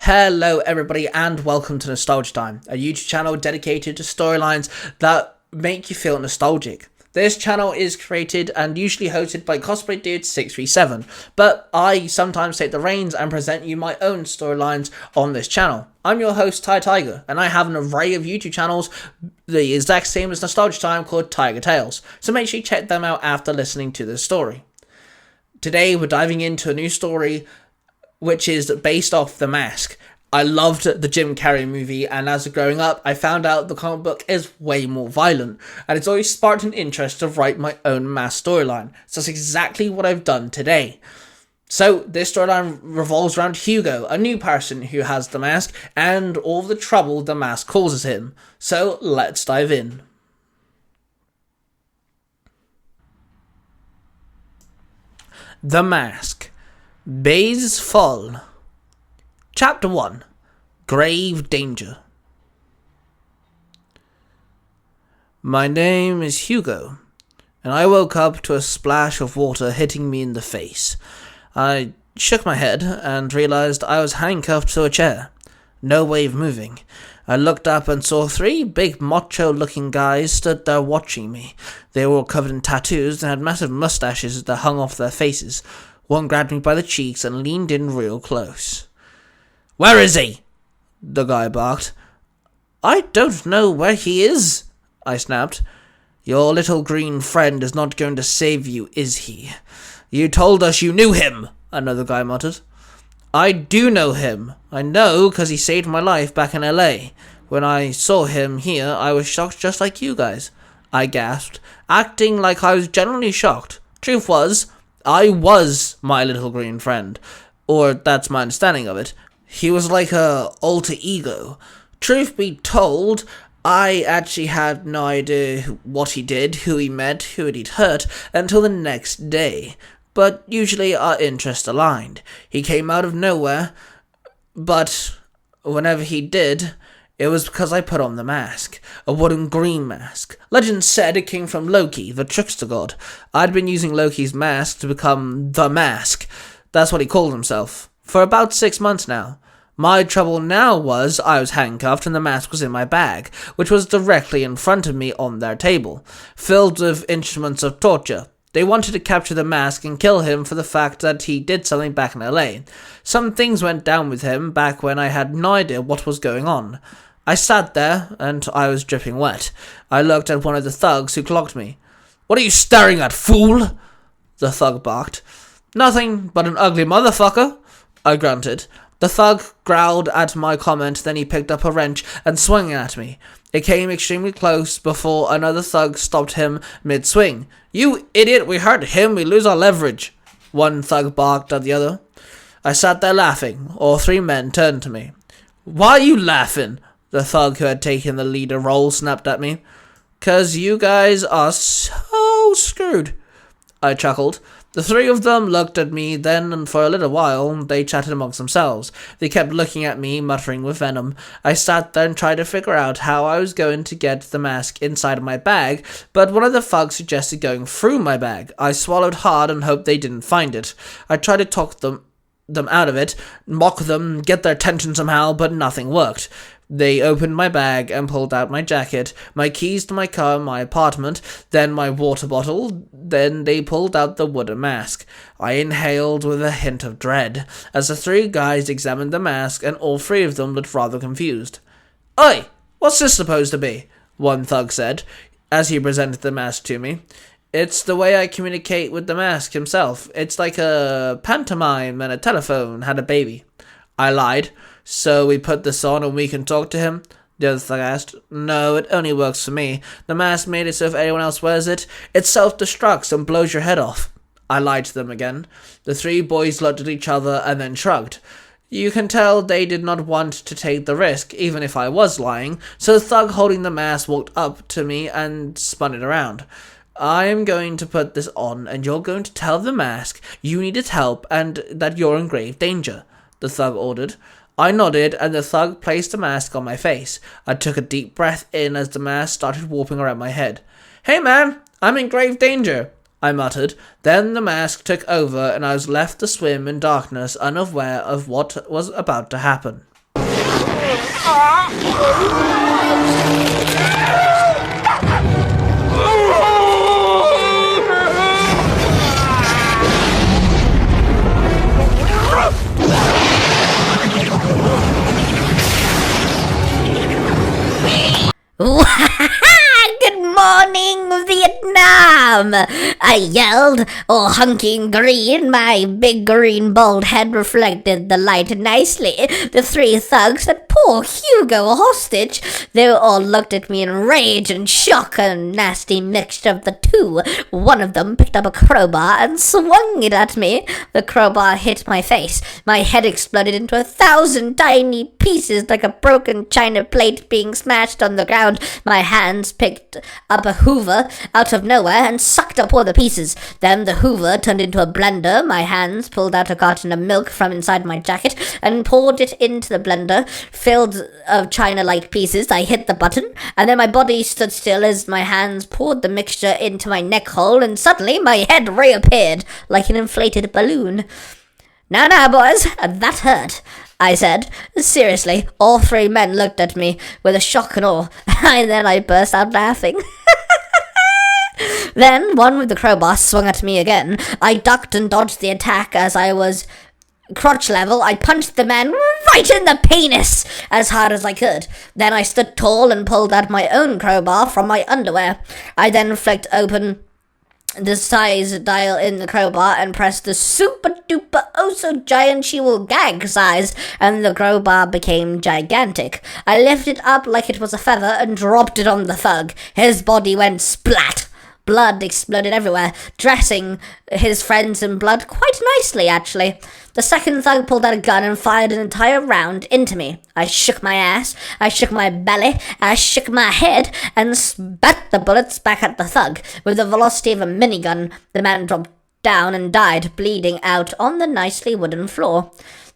Hello everybody and welcome to Storytime, a YouTube channel dedicated to storylines that make you feel nostalgic. This channel is created and usually hosted by Cosplay Dude 637, but I sometimes take the reins and present you my own storylines on this channel. I'm your host Ty Tiger, and I have an array of YouTube channels the exact same as Storytime called Tiger Tales, so make sure you check them out after listening to this story. Today we're diving into a new story which is based off The Mask. I loved the Jim Carrey movie, and as growing up, I found out the comic book is way more violent, and it's always sparked an interest to write my own Mask storyline. So that's exactly what I've done today. So this storyline revolves around Hugo, a new person who has the mask, and all the trouble the mask causes him. So let's dive in. The Mask. Baise, Folle. Chapter 1. Grave Danger. My name is Hugo, and I woke up to a splash of water hitting me in the face. I shook my head and realized I was handcuffed to a chair. No way of moving. I looked up and saw three big macho-looking guys stood there watching me. They were all covered in tattoos and had massive mustaches that hung off their faces. One grabbed me by the cheeks and leaned in real close. "Where is he?" the guy barked. "I don't know where he is," I snapped. "Your little green friend is not going to save you, is he?" "You told us you knew him," another guy muttered. "I do know him. I know because he saved my life back in LA. When I saw him here, I was shocked just like you guys," I gasped, acting like I was genuinely shocked. Truth was, I was my little green friend, or that's my understanding of it. He was like a alter ego. Truth be told, I actually had no idea what he did, who he met, who he'd hurt, until the next day. But usually our interests aligned. He came out of nowhere, but whenever he did, it was because I put on the mask, a wooden green mask. Legend said it came from Loki, the trickster god. I'd been using Loki's mask to become the Mask. That's what he called himself. For about 6 months now. My trouble now was I was handcuffed and the mask was in my bag, which was directly in front of me on their table, filled with instruments of torture. They wanted to capture the mask and kill him for the fact that he did something back in LA. Some things went down with him back when I had no idea what was going on. I sat there, and I was dripping wet. I looked at one of the thugs who clocked me. "What are you staring at, fool?" the thug barked. "Nothing but an ugly motherfucker," I grunted. The thug growled at my comment, then he picked up a wrench and swung at me. It came extremely close before another thug stopped him mid-swing. "You idiot, we hurt him, we lose our leverage," one thug barked at the other. I sat there laughing. All three men turned to me. "Why are you laughing?" the thug who had taken the leader role snapped at me. "'Cause you guys are so screwed," I chuckled. The three of them looked at me then, and for a little while they chatted amongst themselves. They kept looking at me, muttering with venom. I sat there and tried to figure out how I was going to get the mask inside of my bag, but one of the thugs suggested going through my bag. I swallowed hard and hoped they didn't find it. I tried to talk them out of it, mock them, get their attention somehow, but nothing worked. They opened my bag and pulled out my jacket, my keys to my car, my apartment, then my water bottle, then they pulled out the wooden mask. I inhaled with a hint of dread, as the three guys examined the mask, and all three of them looked rather confused. "Oi, what's this supposed to be?" one thug said, as he presented the mask to me. "It's the way I communicate with the mask himself. It's like a pantomime and a telephone had a baby." I lied. "So we put this on and we can talk to him?" the other thug asked. "No, it only works for me. The mask made it so if anyone else wears it, it self-destructs and blows your head off." I lied to them again. The three boys looked at each other and then shrugged. You can tell they did not want to take the risk, even if I was lying, so the thug holding the mask walked up to me and spun it around. "I am going to put this on, and you're going to tell the mask you needed help and that you're in grave danger," the thug ordered. I nodded, and the thug placed the mask on my face. I took a deep breath in as the mask started warping around my head. "Hey man, I'm in grave danger," I muttered. Then the mask took over, and I was left to swim in darkness, unaware of what was about to happen. Good morning, Vietnam! I yelled, all hunky and green. My big green bald head reflected the light nicely. The three thugs had poor Hugo hostage. They all looked at me in rage and shock, a nasty mixture of the two. One of them picked up a crowbar and swung it at me. The crowbar hit my face. My head exploded into 1,000 tiny pieces like a broken china plate being smashed on the ground. My hands picked up a hoover out of nowhere and sucked up all the pieces. Then the hoover turned into a blender. My hands pulled out a carton of milk from inside my jacket and poured it into the blender, filled of china-like pieces. I hit the button, and then my body stood still as my hands poured the mixture into my neck hole, and suddenly my head reappeared like an inflated balloon. Now, boys, that hurt, I said. Seriously, all three men looked at me with a shock and awe, and then I burst out laughing. Then one with the crowbar swung at me again. I ducked and dodged the attack. As I was crotch level, I punched the man right in the penis as hard as I could. Then I stood tall and pulled out my own crowbar from my underwear. I then flicked open the size dial in the crowbar and pressed the super duper oh so giant she will gag size, and the crowbar became gigantic. I lifted it up like it was a feather and dropped it on the thug. His body went splat. Blood exploded everywhere, dressing his friends in blood quite nicely, actually. The second thug pulled out a gun and fired an entire round into me. I shook my ass, I shook my belly, I shook my head, and spat the bullets back at the thug. With the velocity of a minigun, the man dropped down and died, bleeding out on the nicely wooden floor.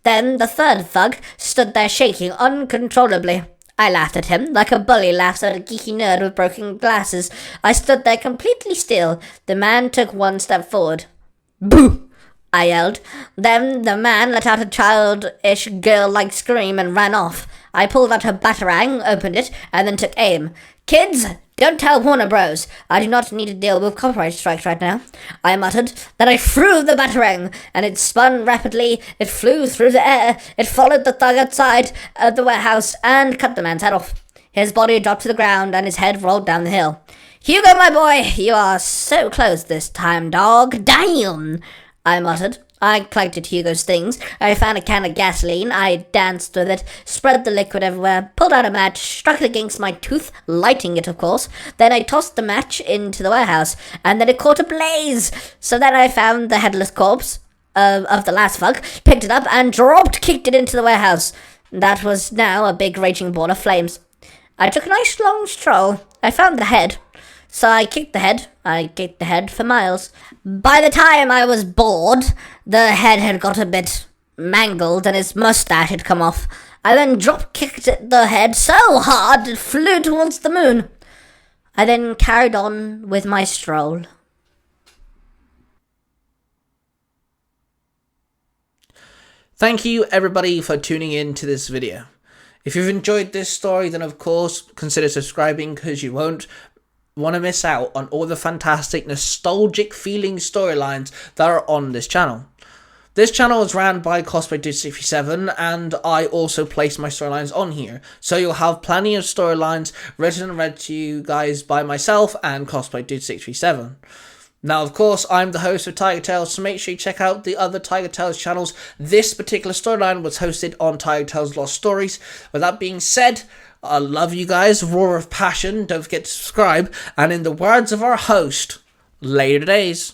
Then the third thug stood there shaking uncontrollably. I laughed at him, like a bully laughs at a geeky nerd with broken glasses. I stood there completely still. The man took one step forward. Boo! I yelled. Then the man let out a childish girl-like scream and ran off. I pulled out a batarang, opened it, and then took aim. Kids, don't tell Warner Bros. I do not need to deal with copyright strikes right now, I muttered. Then I threw the batarang, and it spun rapidly. It flew through the air. It followed the thug outside of the warehouse and cut the man's head off. His body dropped to the ground, and his head rolled down the hill. Hugo, my boy, you are so close this time, dog. Damn, I muttered. I collected Hugo's things. I found a can of gasoline. I danced with it, spread the liquid everywhere, pulled out a match, struck it against my tooth, lighting it, of course. Then I tossed the match into the warehouse, and then it caught a blaze. So then I found the headless corpse of the last thug, picked it up, and kicked it into the warehouse. That was now a big raging ball of flames. I took a nice long stroll. I found the head. So I kicked the head. I kicked the head for miles. By the time I was bored, the head had got a bit mangled and his mustache had come off. I then drop-kicked the head so hard it flew towards the moon. I then carried on with my stroll. Thank you everybody for tuning in to this video. If you've enjoyed this story, then of course consider subscribing, because you won't want to miss out on all the fantastic nostalgic feeling storylines that are on this channel. This channel is ran by Cosplay Dude 67, and I also place my storylines on here, so you'll have plenty of storylines written and read to you guys by myself and Cosplay Dude 67. Now, of course, I'm the host of Tiger Tales, so make sure you check out the other Tiger Tales channels. This particular storyline was hosted on Tiger Tales Lost Stories. With that being said, I love you guys, roar of passion, don't forget to subscribe, and in the words of our host, later days.